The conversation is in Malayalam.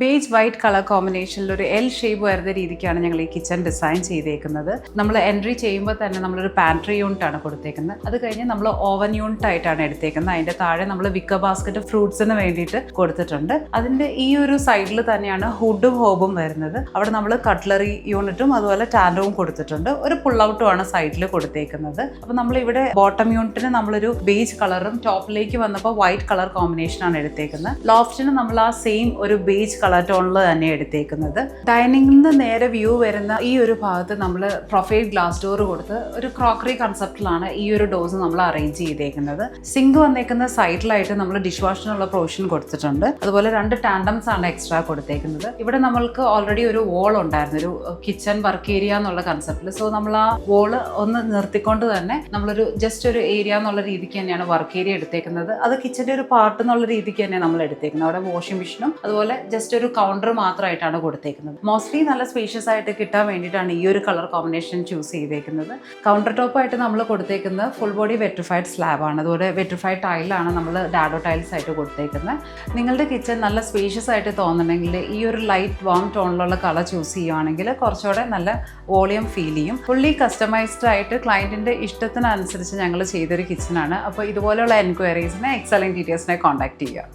ബേജ് വൈറ്റ് കളർ കോമ്പിനേഷനിൽ ഒരു എൽ ഷേപ്പ് വരുന്ന രീതിക്കാണ് ഞങ്ങൾ ഈ കിച്ചൺ ഡിസൈൻ ചെയ്തേക്കുന്നത്. നമ്മൾ എൻട്രി ചെയ്യുമ്പോൾ തന്നെ നമ്മളൊരു പാൻട്രി യൂണിറ്റ് ആണ് കൊടുത്തേക്കുന്നത്. അത് കഴിഞ്ഞ് നമ്മൾ ഓവൻ യൂണിറ്റ് ആയിട്ടാണ് എടുത്തേക്കുന്നത്. അതിൻ്റെ താഴെ നമ്മൾ വിക്ക ബാസ്ക്കറ്റ് ഫ്രൂട്ട്സിന് വേണ്ടിയിട്ട് കൊടുത്തിട്ടുണ്ട്. അതിൻ്റെ ഈ ഒരു സൈഡിൽ തന്നെയാണ് ഹുഡും ഹോബും വരുന്നത്. അവിടെ നമ്മൾ കട്ട്ലറി യൂണിറ്റും അതുപോലെ ടാൻഡവും കൊടുത്തിട്ടുണ്ട്. ഒരു പുൾ ഔട്ടും ആണ് സൈഡിൽ കൊടുത്തേക്കുന്നത്. അപ്പോൾ നമ്മളിവിടെ ബോട്ടം യൂണിറ്റിന് നമ്മളൊരു ബേജ് കളറും ടോപ്പിലേക്ക് വന്നപ്പോൾ വൈറ്റ് കളർ കോമ്പിനേഷൻ ആണ് എടുത്തേക്കുന്നത്. ലോഫ്റ്റിന് നമ്മൾ ആ സെയിം ഒരു ബേജ് കളർ ടോണിൽ തന്നെ എടുത്തേക്കുന്നത്. ഡൈനിങ്ങിൽ നിന്ന് നേരെ വ്യൂ വരുന്ന ഈ ഒരു ഭാഗത്ത് നമ്മൾ പ്രൊഫൈൽ ഗ്ലാസ് ഡോർ കൊടുത്ത് ഒരു ക്രോക്കറി കൺസെപ്റ്റിലാണ് ഈ ഒരു ഡോസ് നമ്മൾ അറേഞ്ച് ചെയ്തേക്കുന്നത്. സിങ്ക് വന്നേക്കുന്ന സൈഡിലായിട്ട് നമ്മൾ ഡിഷ് വാഷിനുള്ള പ്രൊവിഷൻ കൊടുത്തിട്ടുണ്ട്. അതുപോലെ 2 ടാൻഡംസ് ആണ് എക്സ്ട്രാ കൊടുത്തേക്കുന്നത്. ഇവിടെ നമ്മൾക്ക് ഓൾറെഡി ഒരു വോൾ ഉണ്ടായിരുന്നു, ഒരു കിച്ചൺ വർക്ക് ഏരിയ എന്നുള്ള കൺസെപ്റ്റിൽ. സോ നമ്മൾ ആ വോള് ഒന്ന് നിർത്തിക്കൊണ്ട് തന്നെ നമ്മളൊരു ജസ്റ്റ് ഒരു ഏരിയ എന്നുള്ള രീതിക്ക് തന്നെയാണ് വർക്ക് ഏരിയ എടുത്തേക്കുന്നത്. അത് കിച്ചൻ്റെ ഒരു പാർട്ട് എന്നുള്ള രീതിക്ക് തന്നെ നമ്മൾ എടുത്തേക്കുന്നത്. അവിടെ വാഷിംഗ് മെഷീനും അതുപോലെ ജസ്റ്റ് ഒരു കൗണ്ടർ മാത്രമായിട്ടാണ് കൊടുത്തേക്കുന്നത്. മോസ്റ്റ്ലി നല്ല സ്പേഷ്യസ് ആയിട്ട് കിട്ടാൻ വേണ്ടിയിട്ടാണ് ഈ ഒരു കളർ കോമ്പിനേഷൻ ചൂസ് ചെയ്തേക്കുന്നത്. കൗണ്ടർ ടോപ്പായിട്ട് നമ്മൾ കൊടുത്തേക്കുന്നത് ഫുൾ ബോഡി വെട്രിഫൈഡ് സ്ലാബാണ്. അതുപോലെ വെട്രിഫൈഡ് ടൈലാണ് നമ്മൾ ഡാഡോ ടൈൽസ് ആയിട്ട് കൊടുത്തേക്കുന്നത്. നിങ്ങളുടെ കിച്ചൺ നല്ല സ്പേഷ്യസ് ആയിട്ട് തോന്നണമെങ്കിൽ ഈ ഒരു ലൈറ്റ് വാം ടോണിലുള്ള കളർ ചൂസ് ചെയ്യുവാണെങ്കിൽ കുറച്ചുകൂടെ നല്ല വോളിയം ഫീൽ ചെയ്യും. ഫുള്ളി കസ്റ്റമൈസ്ഡ് ആയിട്ട് ക്ലയൻറ്റിൻ്റെ ഇഷ്ടത്തിനനുസരിച്ച് ഞങ്ങൾ ചെയ്തൊരു കിച്ചണാണ്. അപ്പോൾ ഇതുപോലെയുള്ള എൻക്വയറീസിനെ എക്സലൻറ്റ് ഡീറ്റെയിൽസിനെ കോൺടാക്ട് ചെയ്യുക.